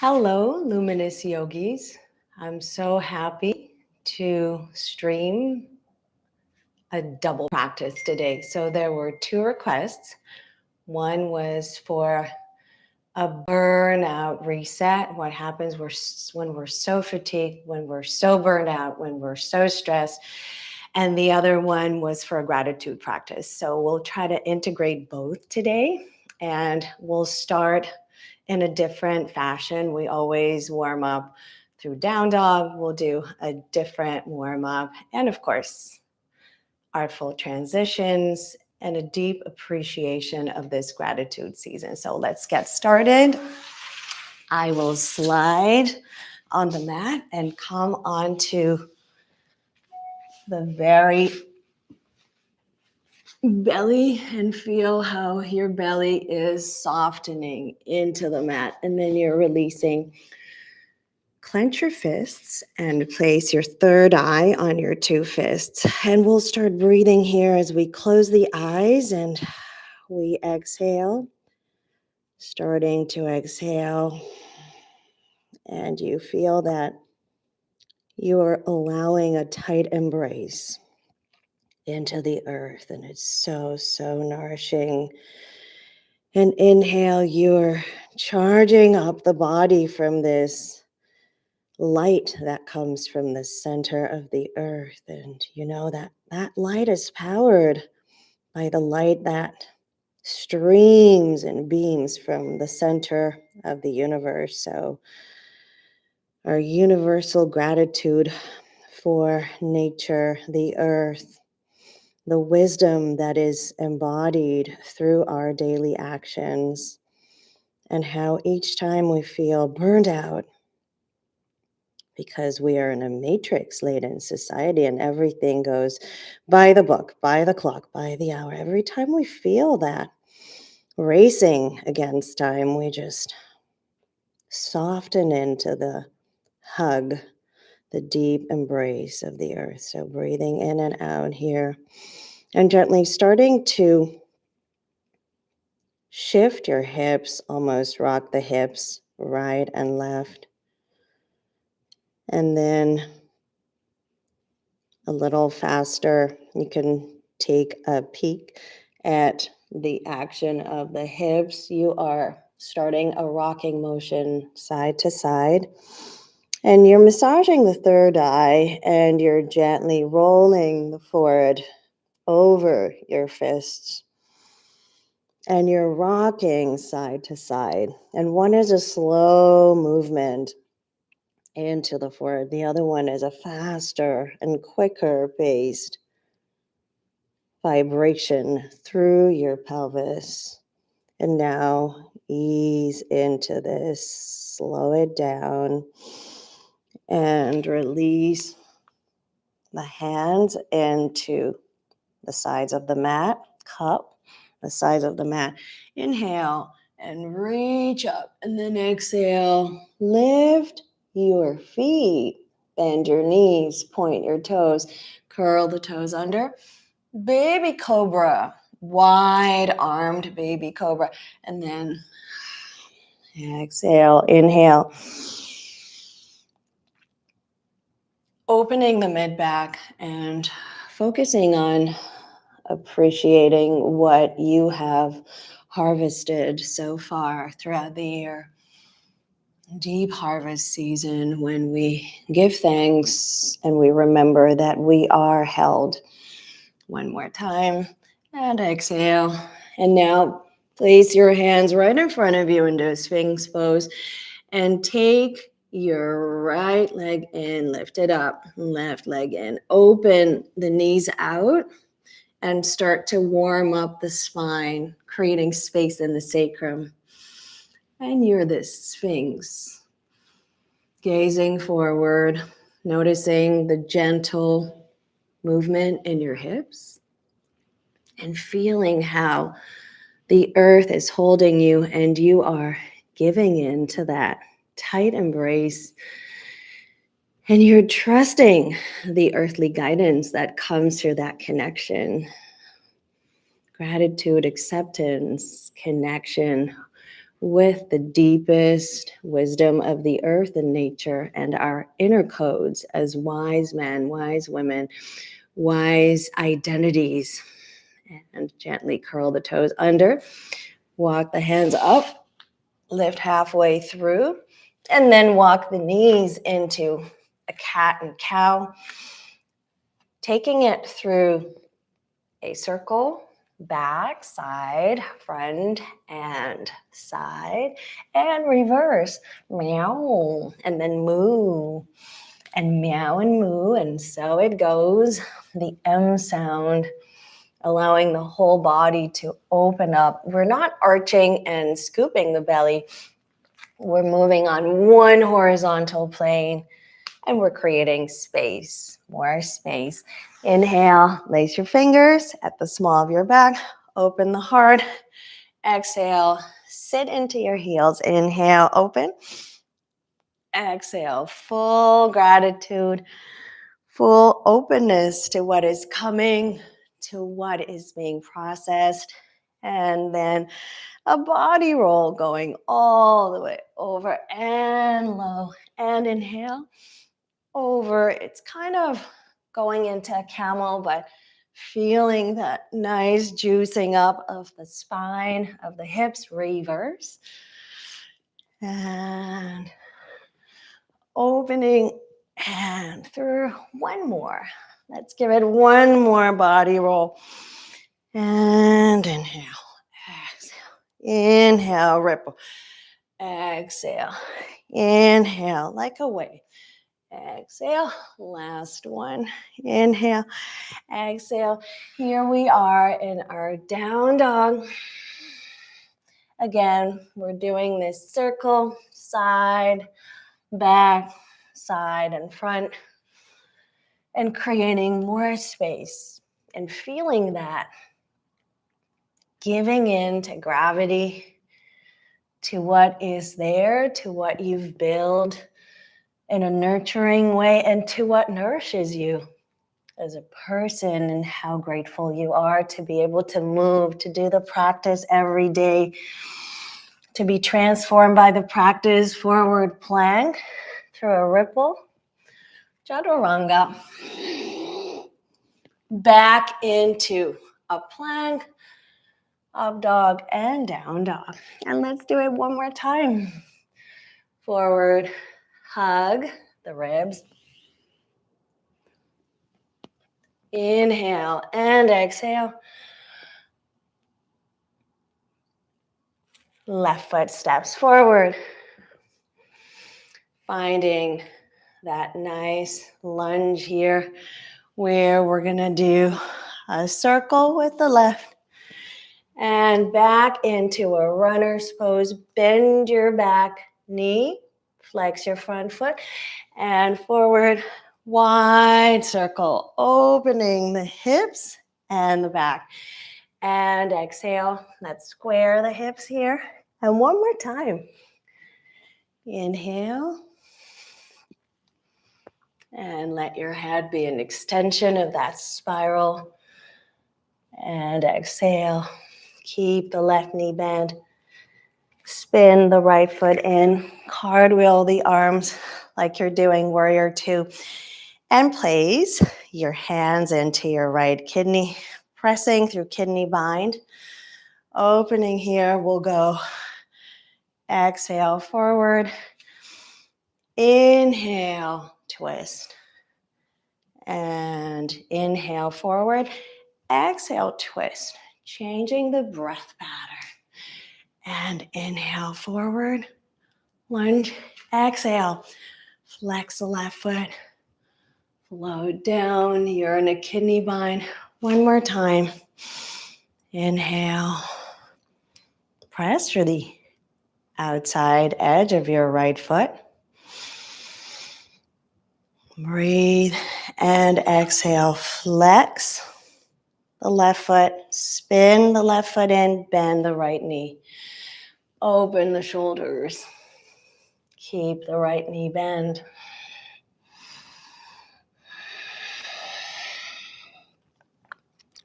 Hello, luminous yogis. I'm so happy to stream a double practice today. So there were two requests. One was for a burnout reset. What happens when we're so fatigued, when we're so burned out, when we're so stressed. And the other one was for a gratitude practice. So we'll try to integrate both today, and we'll start in a different fashion. We always warm up through down dog. We'll do a different warm up. And of course, artful transitions and a deep appreciation of this gratitude season. So let's get started. I will slide on the mat and come onto the very belly and feel how your belly is softening into the mat, and then you're releasing. Clench your fists and place your third eye on your two fists. And we'll start breathing here as we close the eyes and we exhale. Starting to exhale. And you feel that you are allowing a tight embrace into the earth. And it's so, so nourishing. And inhale, you're charging up the body from this light that comes from the center of the earth. And you know that light is powered by the light that streams and beams from the center of the universe. So our universal gratitude for nature, the earth, the wisdom that is embodied through our daily actions, and how each time we feel burned out, because we are in a matrix-laden society and everything goes by the book, by the clock, by the hour. Every time we feel that racing against time, we just soften into the hug, the deep embrace of the earth. So breathing in and out here and gently starting to shift your hips, almost rock the hips right and left. And then a little faster, you can take a peek at the action of the hips. You are starting a rocking motion side to side, and you're massaging the third eye, and you're gently rolling the forehead over your fists, and you're rocking side to side. And one is a slow movement into the forehead. The other one is a faster and quicker paced vibration through your pelvis. And now ease into this, slow it down, and release the hands into the sides of the mat, cup, the sides of the mat. Inhale and reach up, and then exhale, lift your feet, bend your knees, point your toes, curl the toes under. Baby cobra, wide armed baby cobra. And then exhale, inhale. Opening the mid back and focusing on appreciating what you have harvested so far throughout the year. Deep harvest season when we give thanks and we remember that we are held. One more time, and exhale. And now place your hands right in front of you into a Sphinx pose, and take your right leg in, lift it up, left leg in. Open the knees out and start to warm up the spine, creating space in the sacrum. And you're this Sphinx, gazing forward, noticing the gentle movement in your hips, and feeling how the earth is holding you and you are giving in to that tight embrace. And you're trusting the earthly guidance that comes through that connection. Gratitude, acceptance, connection with the deepest wisdom of the earth and nature and our inner codes as wise men, wise women, wise identities. And gently curl the toes under, walk the hands up, lift halfway through, and then walk the knees into a cat and cow, taking it through a circle, back, side, front, and side, and reverse, meow, and then moo, and meow and moo, and so it goes, the M sound, allowing the whole body to open up. We're not arching and scooping the belly. We're moving on one horizontal plane and we're creating space, more space. Inhale, lace your fingers at the small of your back, open the heart. Exhale, sit into your heels. Inhale, open. Exhale, full gratitude, full openness to what is coming, to what is being processed. And then a body roll going all the way over and low. And inhale, over. It's kind of going into a camel, but feeling that nice juicing up of the spine, of the hips, reverse. And opening and through. One more. Let's give it one more body roll. And inhale, exhale. Inhale, ripple. Exhale. Inhale, like a wave. Exhale, last one. Inhale, exhale. Here we are in our down dog. Again, we're doing this circle, side, back, side, and front, and creating more space and feeling that, giving in to gravity, to what is there, to what you've built in a nurturing way, and to what nourishes you as a person, and how grateful you are to be able to move, to do the practice every day, to be transformed by the practice. Forward plank through a ripple, chaturanga, back into a plank, up dog and down dog. And let's do it one more time. Forward, hug the ribs. Inhale and exhale. Left foot steps forward. Finding that nice lunge here where we're gonna do a circle with the left and back into a runner's pose. Bend your back knee, flex your front foot, and forward, wide circle, opening the hips and the back. And exhale, let's square the hips here. And one more time. Inhale. And let your head be an extension of that spiral. And exhale. Keep the left knee bent. Spin the right foot in. Cartwheel the arms like you're doing warrior two. And place your hands into your right kidney, pressing through kidney bind. Opening here, we'll go. Exhale, forward. Inhale, twist. And inhale, forward. Exhale, twist. Changing the breath pattern. And inhale, forward. Lunge. Exhale. Flex the left foot. Float down. You're in a kidney bind. One more time. Inhale. Press through the outside edge of your right foot. Breathe and exhale. Flex the left foot. Spin the left foot in. Bend the right knee. Open the shoulders. Keep the right knee bent.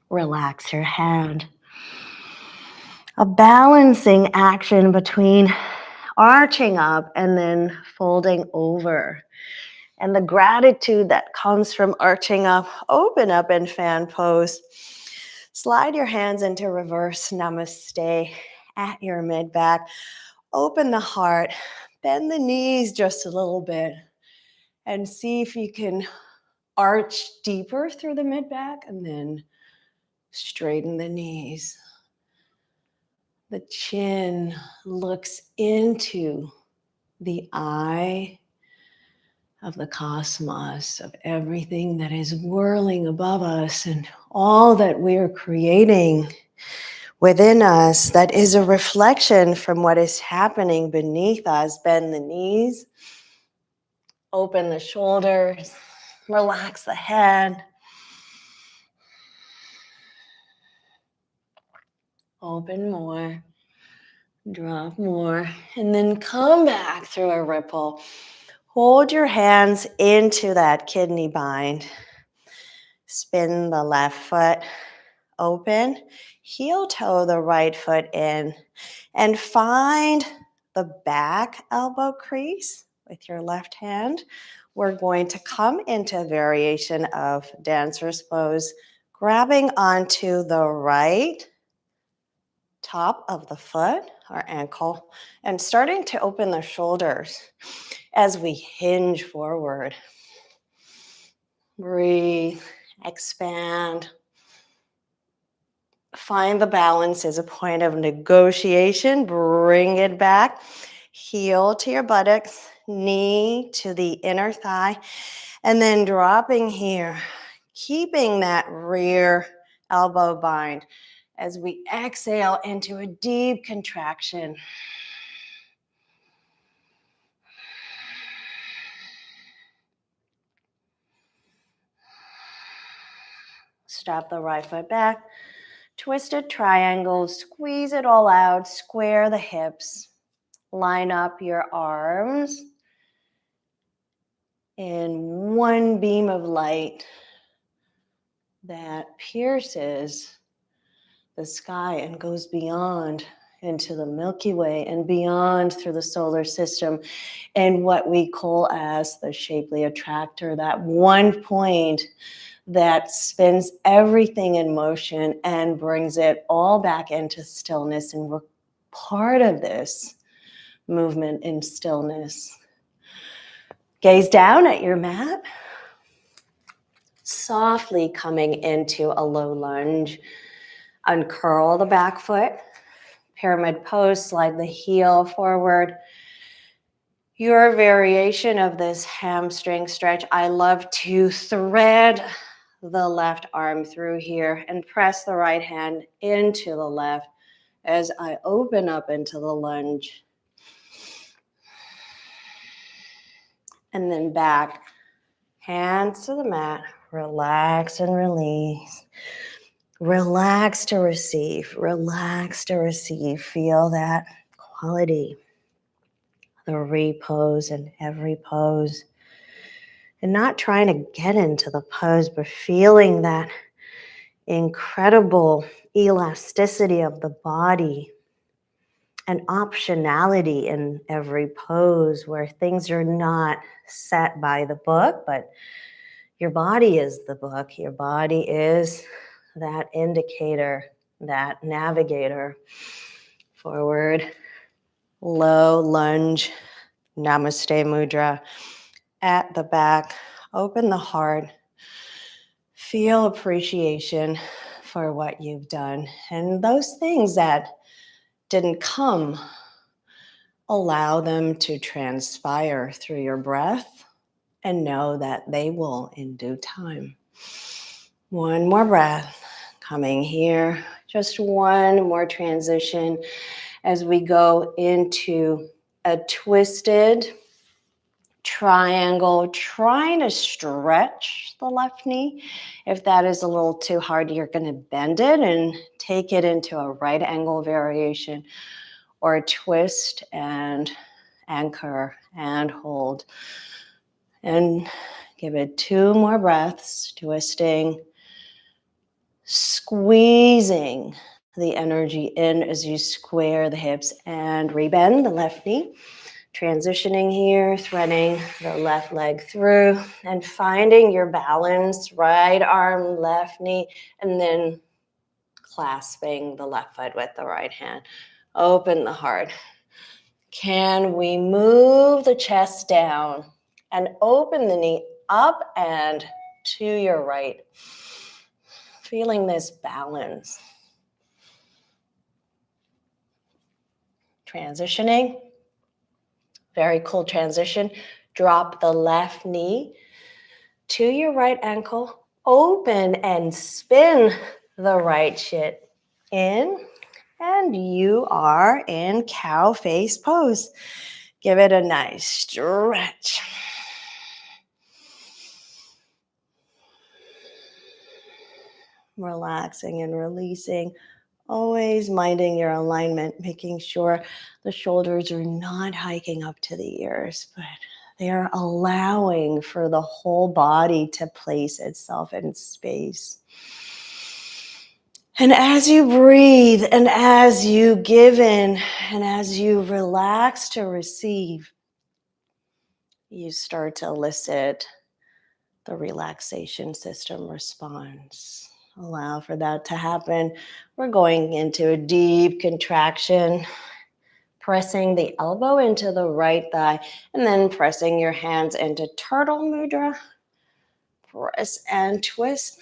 Relax your hand. a balancing action between arching up and then folding over. And the gratitude that comes from arching up, open up in fan pose. Slide your hands into reverse namaste at your mid-back. Open the heart, bend the knees just a little bit, and see if you can arch deeper through the mid-back and then straighten the knees. The chin looks into the eye of the cosmos, of everything that is whirling above us and all that we're creating within us that is a reflection from what is happening beneath us. Bend the knees, open the shoulders, relax the head. Open more, drop more, and then come back through a ripple. Hold your hands into that kidney bind. Spin the left foot open, heel toe the right foot in, and find the back elbow crease with your left hand. We're going to come into a variation of dancer's pose, grabbing onto the right top of the foot or ankle and starting to open the shoulders as we hinge forward. Breathe, expand. Find the balance as a point of negotiation. Bring it back. Heel to your buttocks, knee to the inner thigh, and then dropping here, keeping that rear elbow bind as we exhale into a deep contraction. Strap the right foot back. Twisted triangle, squeeze it all out, square the hips. Line up your arms in one beam of light that pierces the sky and goes beyond into the Milky Way and beyond through the solar system and what we call as the shapely attractor, that one point that spins everything in motion and brings it all back into stillness. And we're part of this movement in stillness. Gaze down at your mat, softly coming into a low lunge. Uncurl the back foot, pyramid pose, slide the heel forward. Your variation of this hamstring stretch, I love to thread the left arm through here and press the right hand into the left as I open up into the lunge. And then back, hands to the mat, relax and release. Relax to receive, relax to receive. Feel that quality, the repose in every pose. And not trying to get into the pose, but feeling that incredible elasticity of the body and optionality in every pose where things are not set by the book, but your body is the book. Your body is that indicator, that navigator. Forward, low lunge, namaste mudra. At the back, open the heart. Feel appreciation for what you've done. And those things that didn't come, allow them to transpire through your breath and know that they will in due time. One more breath coming here. Just one more transition as we go into a twisted triangle, trying to stretch the left knee. If that is a little too hard, you're going to bend it and take it into a right angle variation or a twist and anchor and hold. And give it 2 more breaths, twisting, squeezing the energy in as you square the hips and rebend the left knee. Transitioning here, threading the left leg through and finding your balance, right arm, left knee, and then clasping the left foot with the right hand. Open the heart. Can we move the chest down and open the knee up and to your right? Feeling this balance. Transitioning. Very cool transition. Drop the left knee to your right ankle. Open and spin the right shin in. And you are in cow face pose. Give it a nice stretch. Relaxing and releasing. Always minding your alignment, making sure the shoulders are not hiking up to the ears, but they are allowing for the whole body to place itself in space. And as you breathe and as you give in and as you relax to receive, you start to elicit the relaxation system response. Allow for that to happen. We're going into a deep contraction, pressing the elbow into the right thigh, and then pressing your hands into turtle mudra. Press and twist.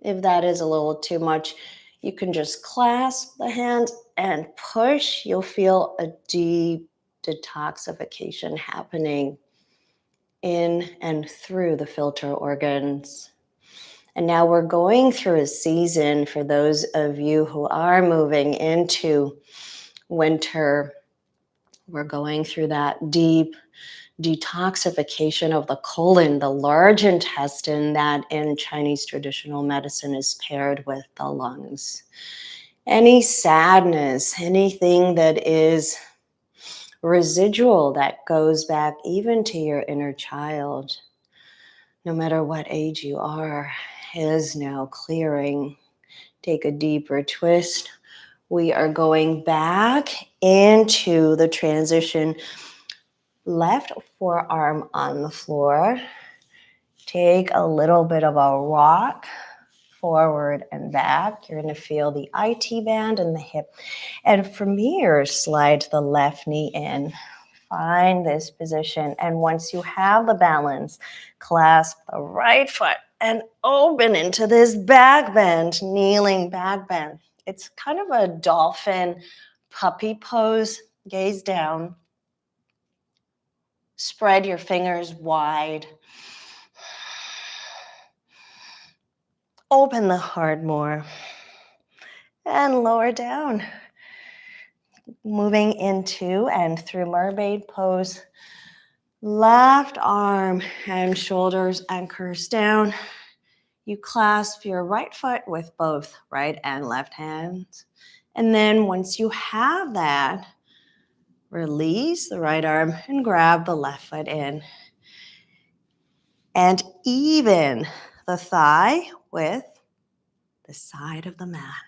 If that is a little too much, you can just clasp the hands and push. You'll feel a deep detoxification happening in and through the filter organs. And now we're going through a season for those of you who are moving into winter. We're going through that deep detoxification of the colon, the large intestine that in Chinese traditional medicine is paired with the lungs. Any sadness, anything that is residual that goes back even to your inner child, no matter what age you are, is now clearing. Take a deeper twist. We are going back into the transition. Left forearm on the floor. Take a little bit of a rock forward and back. You're going to feel the IT band and the hip. And from here, slide the left knee in. Find this position. And once you have the balance, clasp the right foot and open into this back bend, kneeling back bend. It's kind of a dolphin puppy pose. Gaze down. Spread your fingers wide. Open the heart more. And lower down. Moving into and through mermaid pose. Left arm and shoulders anchors down. You clasp your right foot with both right and left hands. And then once you have that, release the right arm and grab the left foot in. And even the thigh with the side of the mat.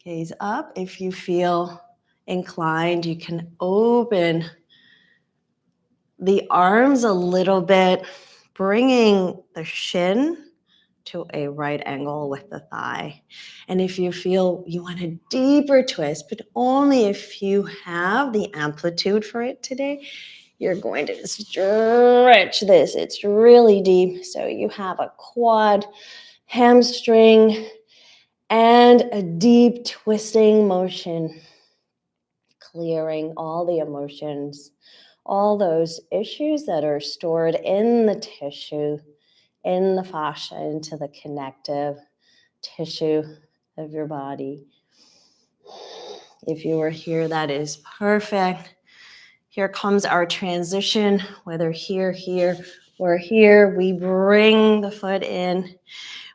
Gaze up. If you feel inclined, you can open the arms a little bit, bringing the shin to a right angle with the thigh. And if you feel you want a deeper twist, but only if you have the amplitude for it today, you're going to stretch this. It's really deep. So you have a quad, hamstring, and a deep twisting motion, clearing all the emotions, all those issues that are stored in the tissue, in the fascia, into the connective tissue of your body. If you were here, that is perfect. Here comes our transition, whether here, or here. We bring the foot in.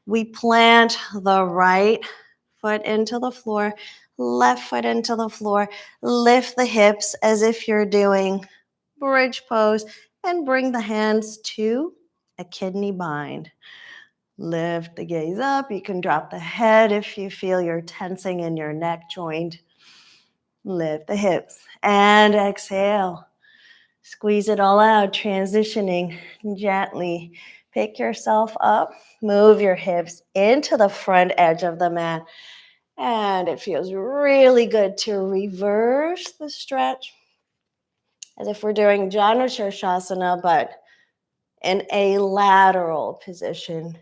We plant the right foot into the floor, left foot into the floor. Lift the hips as if you're doing bridge pose and bring the hands to a kidney bind. Lift the gaze up. You can drop the head if you feel you're tensing in your neck joint. Lift the hips and exhale. Squeeze it all out, transitioning gently. Pick yourself up. Move your hips into the front edge of the mat. And it feels really good to reverse the stretch as if we're doing Janu Shirshasana, but in a lateral position.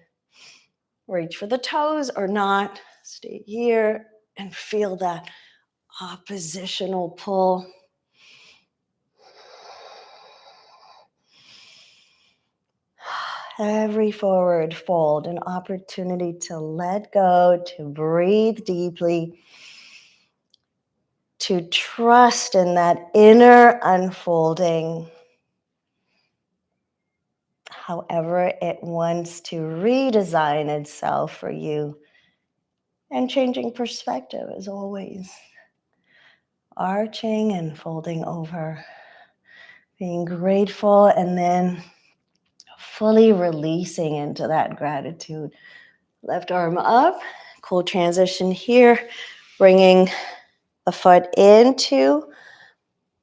Reach for the toes or not. Stay here and feel that oppositional pull. Every forward fold, an opportunity to let go, to breathe deeply, to trust in that inner unfolding, however it wants to redesign itself for you. And changing perspective as always. Arching and folding over. Being grateful and then fully releasing into that gratitude. Left arm up. Cool transition here. Bringing the foot into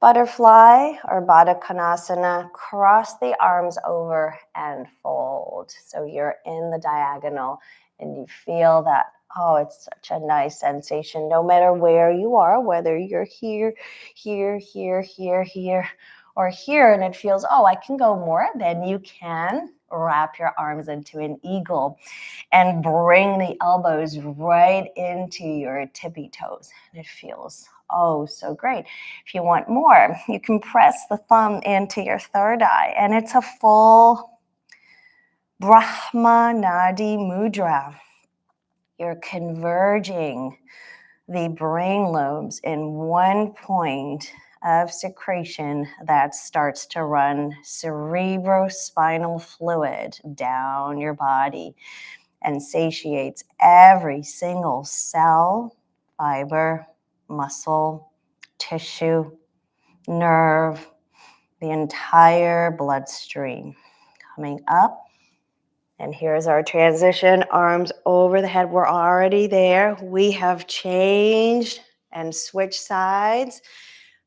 butterfly or Baddha Konasana. Cross the arms over and fold. So you're in the diagonal and you feel that, oh, it's such a nice sensation no matter where you are, whether you're here, here, here, here, here, or here, and it feels, oh, I can go more, then you can wrap your arms into an eagle and bring the elbows right into your tippy toes. And it feels, oh, so great. If you want more, you can press the thumb into your third eye, and it's a full Brahma Nadi Mudra. You're converging the brain lobes in one point of secretion that starts to run cerebrospinal fluid down your body and satiates every single cell, fiber, muscle, tissue, nerve, the entire bloodstream. Coming up, and here's our transition, arms over the head. We're already there. We have changed and switched sides.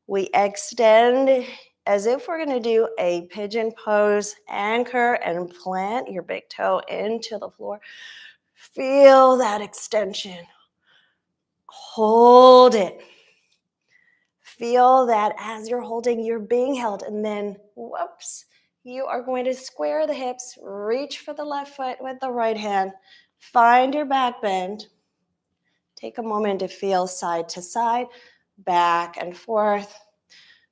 We extend as if we're gonna do a pigeon pose, anchor and plant your big toe into the floor. Feel that extension. Hold it. Feel that as you're holding, you're being held, and then, whoops, you are going to square the hips, reach for the left foot with the right hand, find your back bend. Take a moment to feel side to side, back and forth,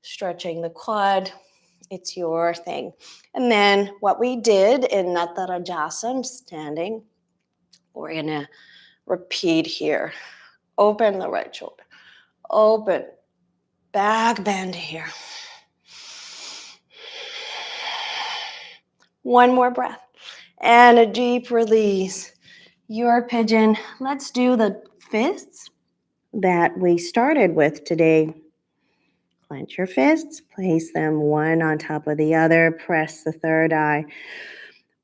stretching the quad. It's your thing. And then what we did in Natarajasana, standing, we're gonna repeat here. Open the right shoulder. Open. Back bend here. One more breath. And a deep release. Your pigeon. Let's do the fists that we started with today. Clench your fists. Place them one on top of the other. Press the third eye.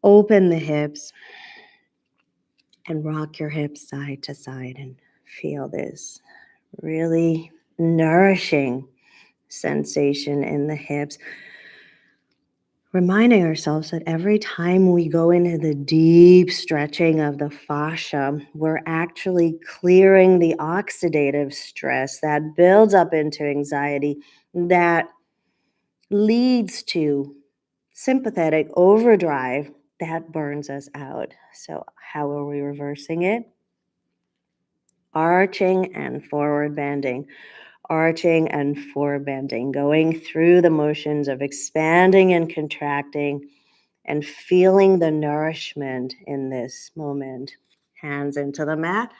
Open the hips. And rock your hips side to side and feel this really nourishing sensation in the hips. Reminding ourselves that every time we go into the deep stretching of the fascia, we're actually clearing the oxidative stress that builds up into anxiety that leads to sympathetic overdrive that burns us out. So how are we reversing it? Arching and forward bending. Arching and forward bending, going through the motions of expanding and contracting and feeling the nourishment in this moment. Hands into the mat.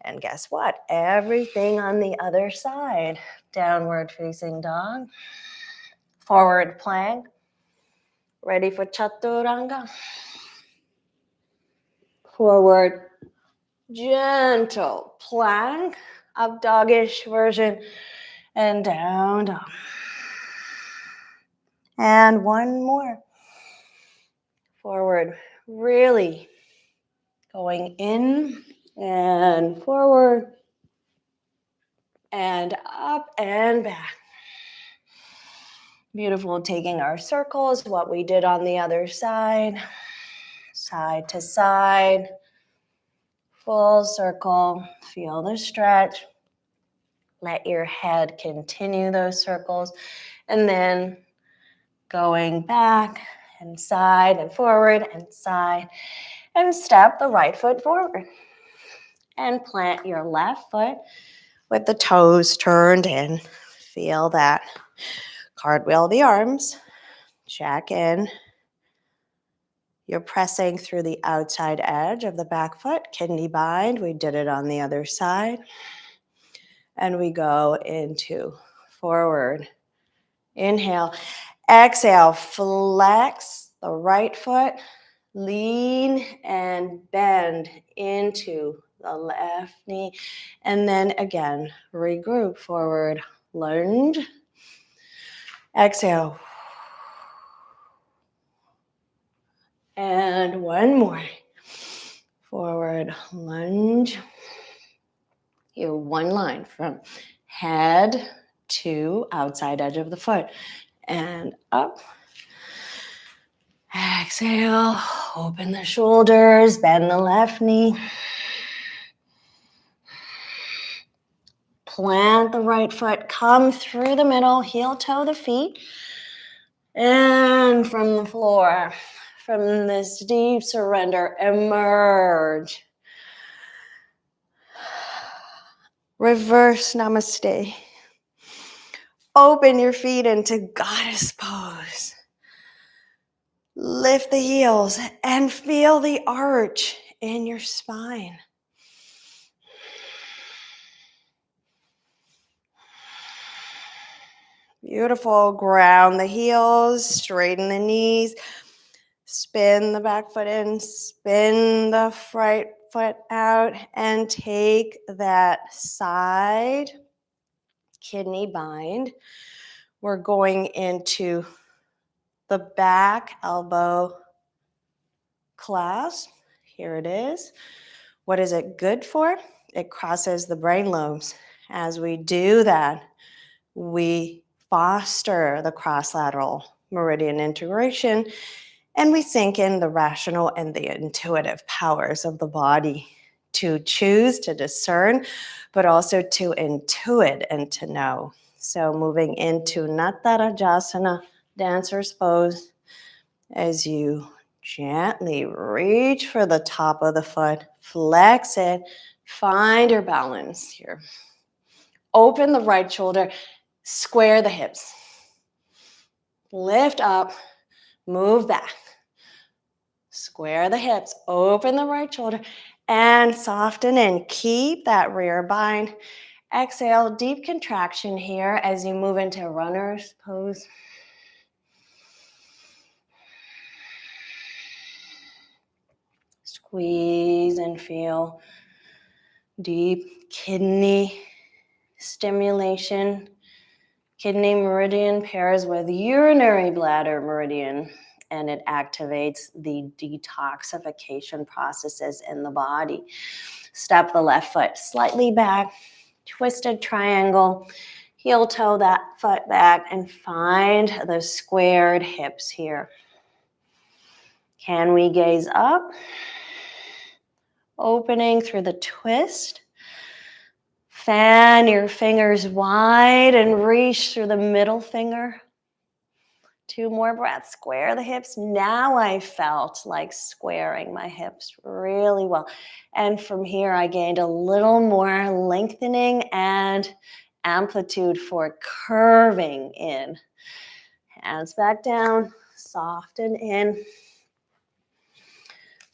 And guess what? Everything on the other side. Downward facing dog. Forward plank. Ready for chaturanga. Forward gentle plank. Up doggish version. And down dog. And one more. Forward, really Going in and forward and up and back. Beautiful, taking our circles, what we did on the other side, side to side, full circle, feel the stretch. Let your head continue those circles, and then going back and side and forward and side, and step the right foot forward. And plant your left foot with the toes turned in. Feel that. Cartwheel the arms. Check in. You're pressing through the outside edge of the back foot. Kidney bind. We did it on the other side. And we go into forward. Inhale. Exhale. Flex the right foot. Lean and bend into the left knee. And then again, regroup forward. Lunge. Exhale. And one more. Forward lunge. Here, one line from head to outside edge of the foot. And up. Exhale. Open the shoulders. Bend the left knee. Plant the right foot. Come through the middle. Heel toe the feet. And from the floor, from this deep surrender, emerge. Reverse namaste. Open your feet into goddess pose. Lift the heels and feel the arch in your spine. Beautiful. Ground the heels, straighten the knees. Spin the back foot in, spin the right foot out, and take that side kidney bind. We're going into the back elbow clasp. Here it is. What is it good for? It crosses the brain lobes. As we do that, we foster the cross-lateral meridian integration, and we sink in the rational and the intuitive powers of the body to choose, to discern, but also to intuit and to know. So moving into Natarajasana, dancer's pose, as you gently reach for the top of the foot, flex it, find your balance here. Open the right shoulder, square the hips. Lift up, move back. Square the hips, open the right shoulder, and soften in. Keep that rear bind. Exhale, deep contraction here as you move into runner's pose. Squeeze and feel deep kidney stimulation. Kidney meridian pairs with urinary bladder meridian, and it activates the detoxification processes in the body. Step the left foot slightly back, twisted triangle, heel toe that foot back, and find the squared hips here. Can we gaze up? Opening through the twist. Fan your fingers wide and reach through the middle finger. 2 more breaths. Square the hips. Now I felt like squaring my hips really well. And from here, I gained a little more lengthening and amplitude for curving in. Hands back down, soften in.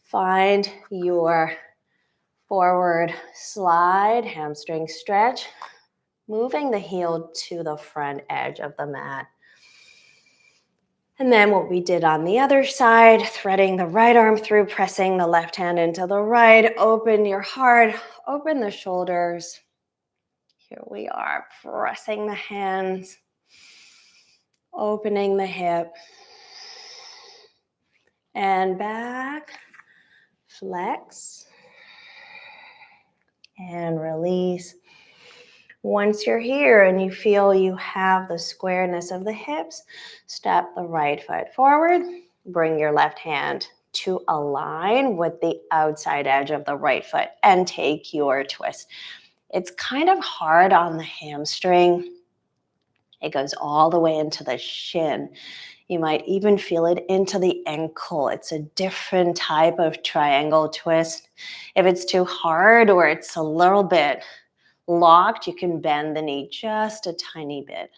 Find your forward slide, hamstring stretch, moving the heel to the front edge of the mat. And then what we did on the other side, threading the right arm through, pressing the left hand into the right, open your heart, open the shoulders. Here we are, pressing the hands, opening the hip, and back, flex. and release. Once you're here and you feel you have the squareness of the hips, step the right foot forward. Bring your left hand to align with the outside edge of the right foot and take your twist. It's kind of hard on the hamstring. It goes all the way into the shin. You might even feel it into the ankle. It's a different type of triangle twist. If it's too hard or it's a little bit locked, you can bend the knee just a tiny bit.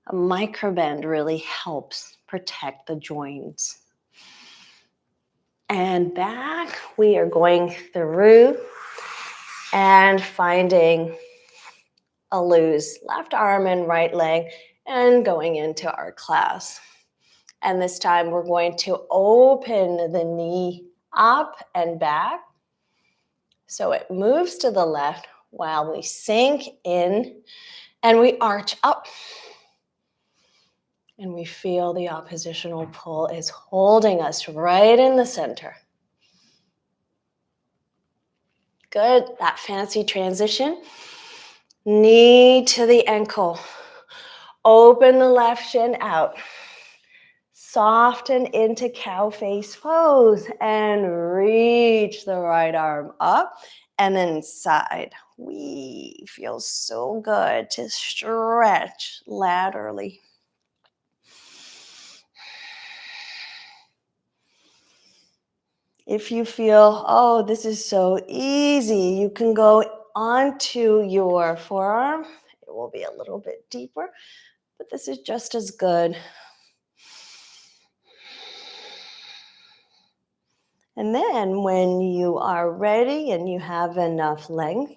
A micro bend really helps protect the joints. And back, we are going through and finding a loose left arm and right leg and going into our class. And this time we're going to open the knee up and back so it moves to the left while we sink in and we arch up. And we feel the oppositional pull is holding us right in the center. Good, that fancy transition. Knee to the ankle. Open the left shin out. Soften into cow face pose and reach the right arm up and then side. We feel so good to stretch laterally. If you feel, oh, this is so easy, you can go onto your forearm. It will be a little bit deeper, but this is just as good. And then when you are ready and you have enough length,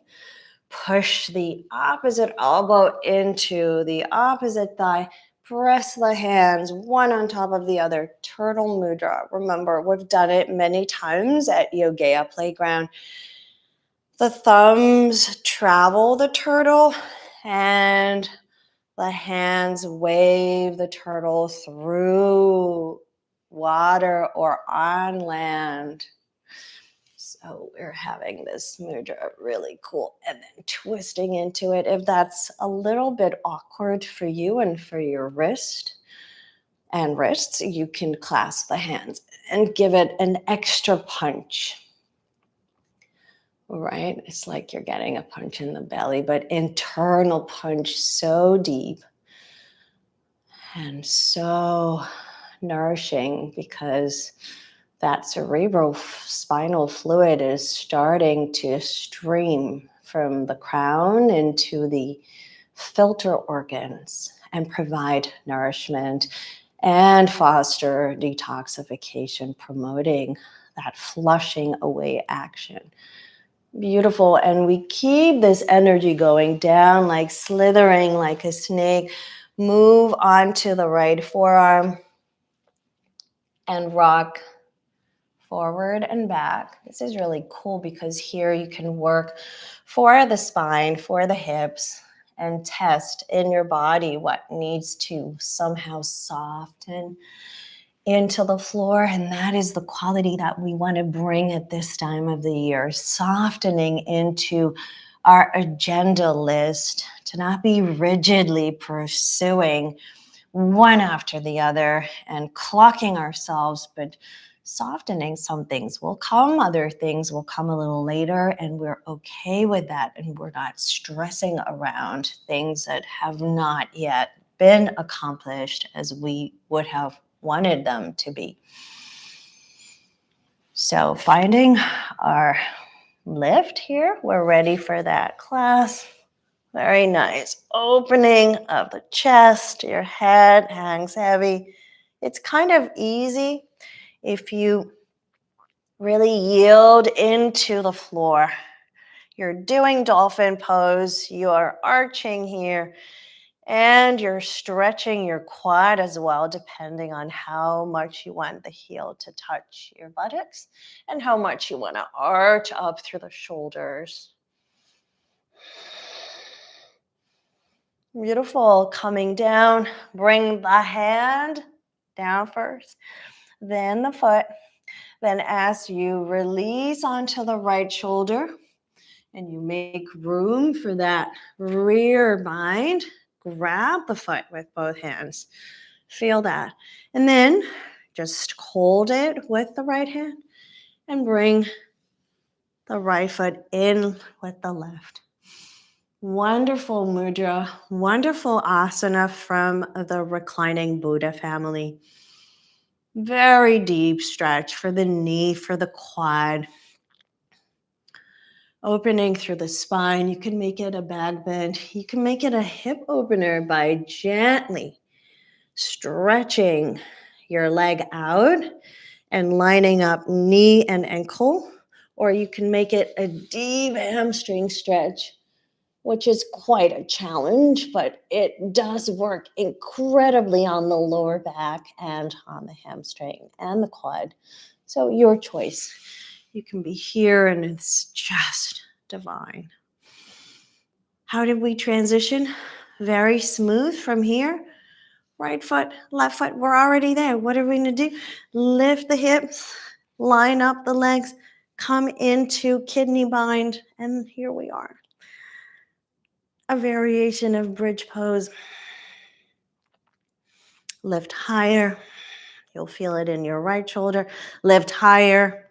push the opposite elbow into the opposite thigh. Press the hands one on top of the other. Turtle mudra. Remember, we've done it many times at Yogaya Playground. The thumbs travel the turtle and the hands wave the turtle through water or on land. So we're having this mudra really cool and then twisting into it. If that's a little bit awkward for you and for your wrist and wrists, you can clasp the hands and give it an extra punch. Right? It's like you're getting a punch in the belly, but internal punch so deep and so nourishing because that cerebral spinal fluid is starting to stream from the crown into the filter organs and provide nourishment and foster detoxification, promoting that flushing away action. Beautiful. And we keep this energy going down, like slithering like a snake. Move onto the right forearm and rock forward and back. This is really cool because here you can work for the spine, for the hips, and test in your body what needs to somehow soften into the floor. And that is the quality that we want to bring at this time of the year, softening into our agenda list, to not be rigidly pursuing one after the other and clocking ourselves, but softening. Some things will come, other things will come a little later, and we're okay with that. And we're not stressing around things that have not yet been accomplished as we would have wanted them to be. So finding our lift here, we're ready for that class. Very nice. Opening of the chest, your head hangs heavy. It's kind of easy if you really yield into the floor. You're doing dolphin pose, you're arching here, and you're stretching your quad as well, depending on how much you want the heel to touch your buttocks and how much you want to arch up through the shoulders. Beautiful. Coming down, bring the hand down first, then the foot. Then as you release onto the right shoulder, And you make room for that rear bind. Grab the foot with both hands. Feel that. And then just hold it with the right hand and bring the right foot in with the left. Wonderful mudra, wonderful asana from the reclining Buddha family. Very deep stretch for the knee, for the quad. Opening through the spine. You can make it a back bend. You can make it a hip opener by gently stretching your leg out and lining up knee and ankle. Or you can make it a deep hamstring stretch, which is quite a challenge, but it does work incredibly on the lower back and on the hamstring and the quad. So your choice. You can be here and it's just divine. How did we transition? Very smooth from here. Right foot, left foot, we're already there. What are we gonna do? Lift the hips, line up the legs, come into kidney bind, and here we are. A variation of bridge pose. Lift higher. You'll feel it in your right shoulder. Lift higher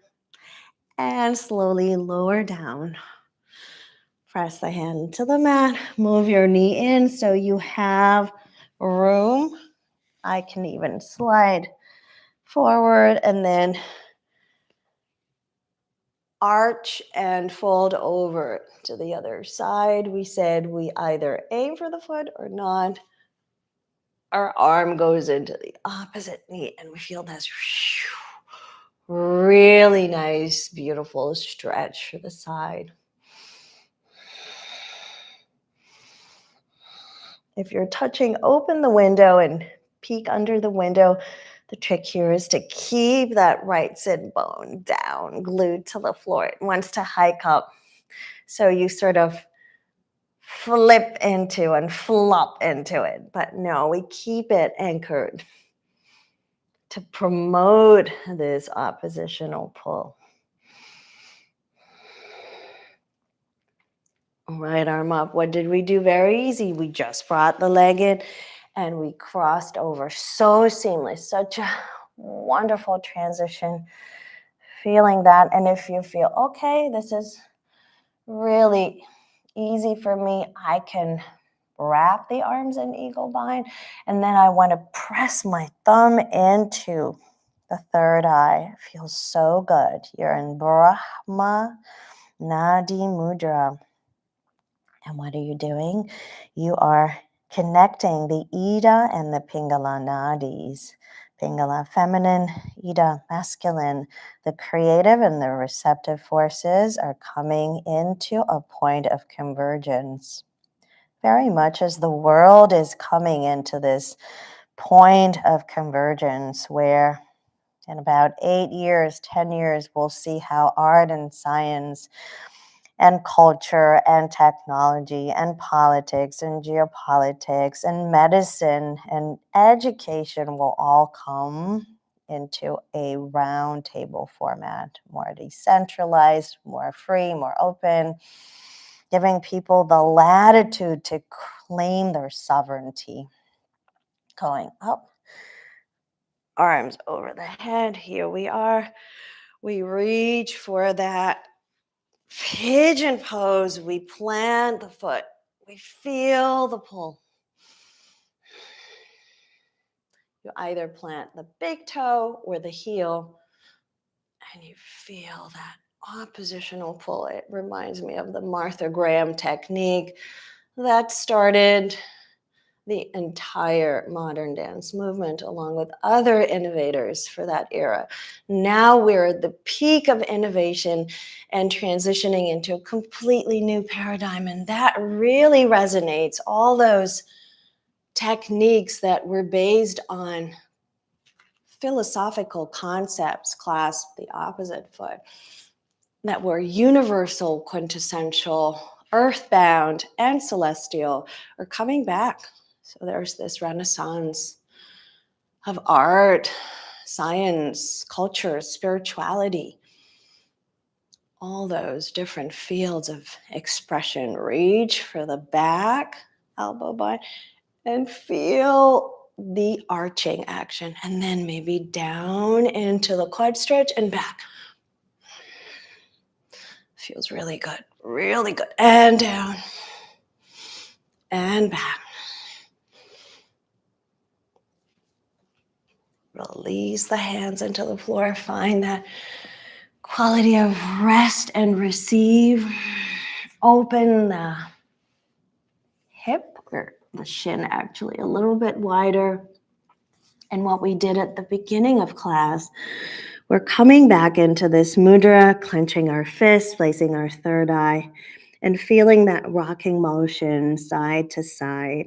and slowly lower down. Press the hand to the mat. Move your knee in so you have room. I can even slide forward and then arch and fold over to the other side. We said we either aim for the foot or not. Our arm goes into the opposite knee and we feel this really nice, beautiful stretch for the side. If you're touching, open the window and peek under the window. The trick here is to keep that right sit bone down, glued to the floor. It wants to hike up. So you sort of flip into and flop into it. But no, we keep it anchored to promote this oppositional pull. Right arm up. What did we do? Very easy. We just brought the leg in and we crossed over. So seamless. Such a wonderful transition. Feeling that. And if you feel, okay, this is really easy for me, I can wrap the arms in eagle bind. And then I want to press my thumb into the third eye. It feels so good. You're in Brahma Nadi Mudra. And what are you doing? You are connecting the Ida and the Pingala nadis. Pingala feminine, Ida masculine. The creative and the receptive forces are coming into a point of convergence. Very much as the world is coming into this point of convergence where in about 8 years, 10 years, we'll see how art and science and culture and technology and politics and geopolitics and medicine and education will all come into a round table format, more decentralized, more free, more open, giving people the latitude to claim their sovereignty. Going up, arms over the head, here we are. We reach for that pigeon pose, we plant the foot. We feel the pull. You either plant the big toe or the heel, and you feel that oppositional pull. It reminds me of the Martha Graham technique that started the entire modern dance movement, along with other innovators for that era. Now we're at the peak of innovation and transitioning into a completely new paradigm, and that really resonates. All those techniques that were based on philosophical concepts, clasp the opposite foot, that were universal, quintessential, earthbound, and celestial, are coming back. So there's this renaissance of art, science, culture, spirituality, all those different fields of expression. Reach for the back, elbow bone, and feel the arching action. And then maybe down into the quad stretch and back. Feels really good, really good. And down and back. Release the hands into the floor. Find that quality of rest and receive. Open the hip or the shin actually a little bit wider. And what we did at the beginning of class, we're coming back into this mudra, clenching our fists, placing our third eye, and feeling that rocking motion side to side,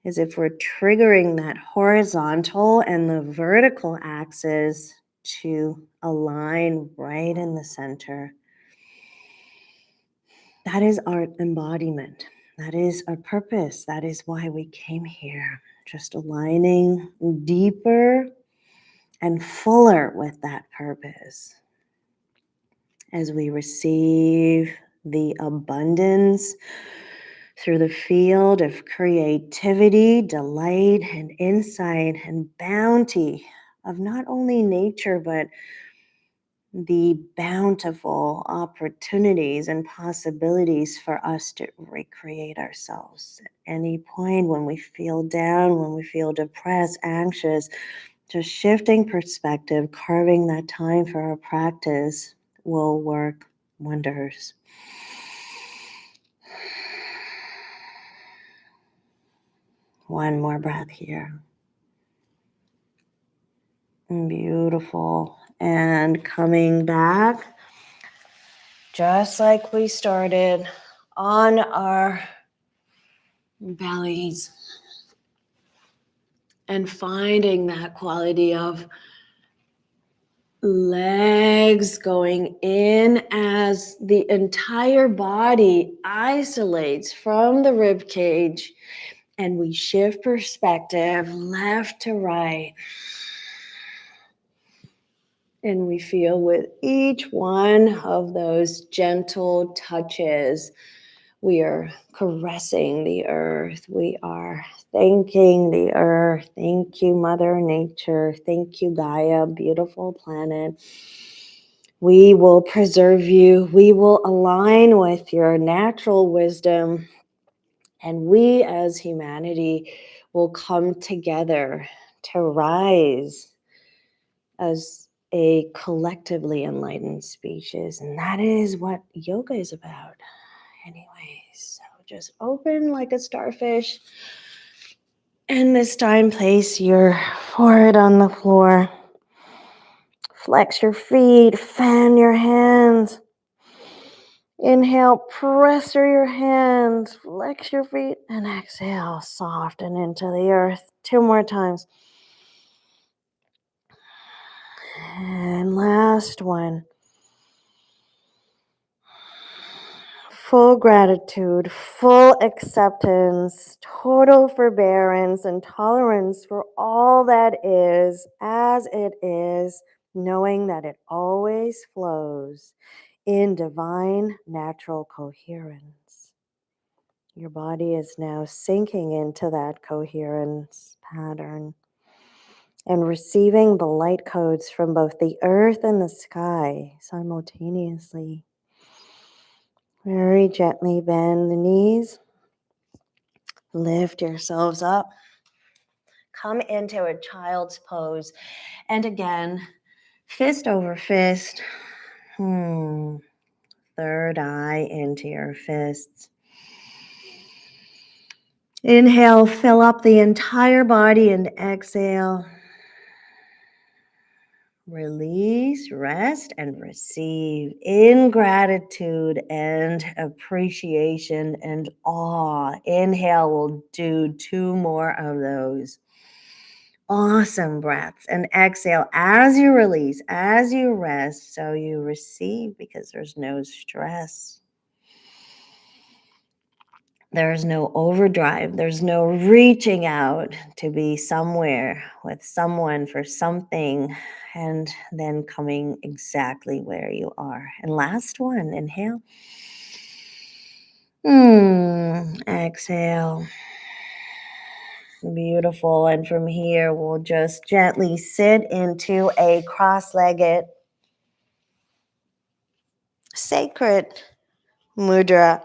as if we're triggering that horizontal and the vertical axis to align right in the center. That is our embodiment. That is our purpose. That is why we came here. Just aligning deeper and fuller with that purpose as we receive the abundance through the field of creativity, delight, and insight and bounty of not only nature, but the bountiful opportunities and possibilities for us to recreate ourselves at any point when we feel down, when we feel depressed, anxious. Just shifting perspective, carving that time for our practice will work wonders. One more breath here. Beautiful. And coming back, just like we started, on our bellies. And finding that quality of legs going in as the entire body isolates from the rib cage, and we shift perspective left to right. And we feel with each one of those gentle touches, we are caressing the earth. We are thanking the earth. Thank you, Mother Nature. Thank you, Gaia, beautiful planet. We will preserve you. We will align with your natural wisdom. And we as humanity will come together to rise as a collectively enlightened species. And that is what yoga is about. Anyways, so just open like a starfish. And this time, place your forehead on the floor. Flex your feet, fan your hands. Inhale, press through your hands, flex your feet, and exhale, soften into the earth. 2 more times. And last one. Full gratitude, full acceptance, total forbearance and tolerance for all that is as it is, knowing that it always flows in divine natural coherence. Your body is now sinking into that coherence pattern and receiving the light codes from both the earth and the sky simultaneously. Very gently bend the knees. Lift yourselves up. Come into a child's pose. And again, fist over fist. Third eye into your fists. Inhale, fill up the entire body, and exhale. Release, rest, and receive in gratitude and appreciation and awe. Inhale, we'll do 2 more of those. Awesome breaths. And exhale as you release, as you rest, so you receive because there's no stress. There's no overdrive. There's no reaching out to be somewhere with someone for something and then coming exactly where you are. And last one, inhale. Exhale. Beautiful. And from here, we'll just gently sit into a cross-legged sacred mudra.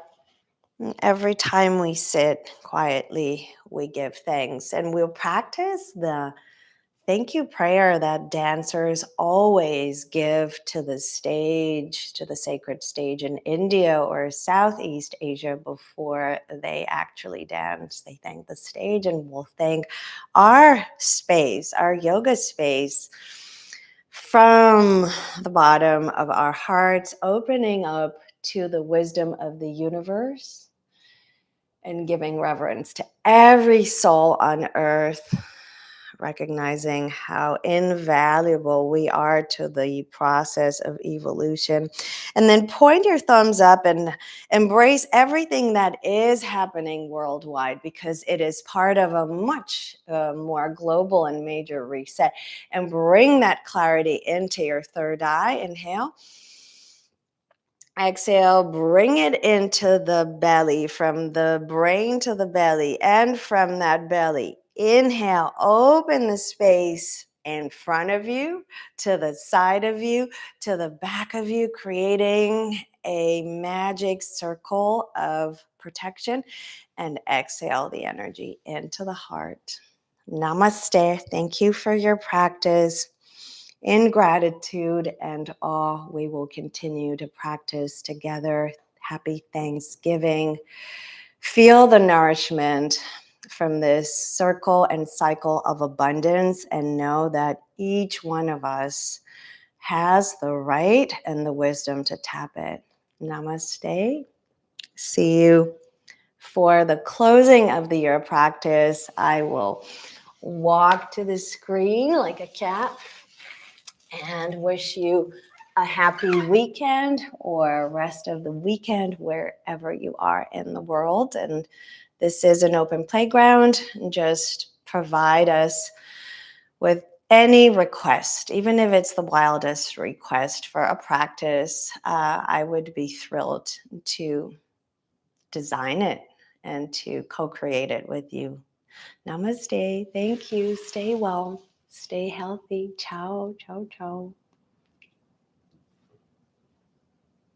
And every time we sit quietly, we give thanks. And we'll practice the thank you prayer that dancers always give to the stage, to the sacred stage in India or Southeast Asia before they actually dance. They thank the stage, and we'll thank our space, our yoga space, from the bottom of our hearts, opening up to the wisdom of the universe and giving reverence to every soul on earth, recognizing how invaluable we are to the process of evolution. And then point your thumbs up and embrace everything that is happening worldwide, because it is part of a much more global and major reset. And bring that clarity into your third eye. Inhale. Exhale, bring it into the belly, from the brain to the belly, and from that belly. Inhale, open the space in front of you, to the side of you, to the back of you, creating a magic circle of protection. And exhale the energy into the heart. Namaste. Thank you for your practice. In gratitude and awe, we will continue to practice together. Happy Thanksgiving. Feel the nourishment from this circle and cycle of abundance, and know that each one of us has the right and the wisdom to tap it. Namaste. See you for the closing of the year practice. I will walk to the screen like a cat and wish you a happy weekend or rest of the weekend wherever you are in the world. And this is an open playground. Just provide us with any request, even if it's the wildest request for a practice. I would be thrilled to design it and to co-create it with you. Namaste. Thank you. Stay well. Stay healthy. Ciao, ciao, ciao.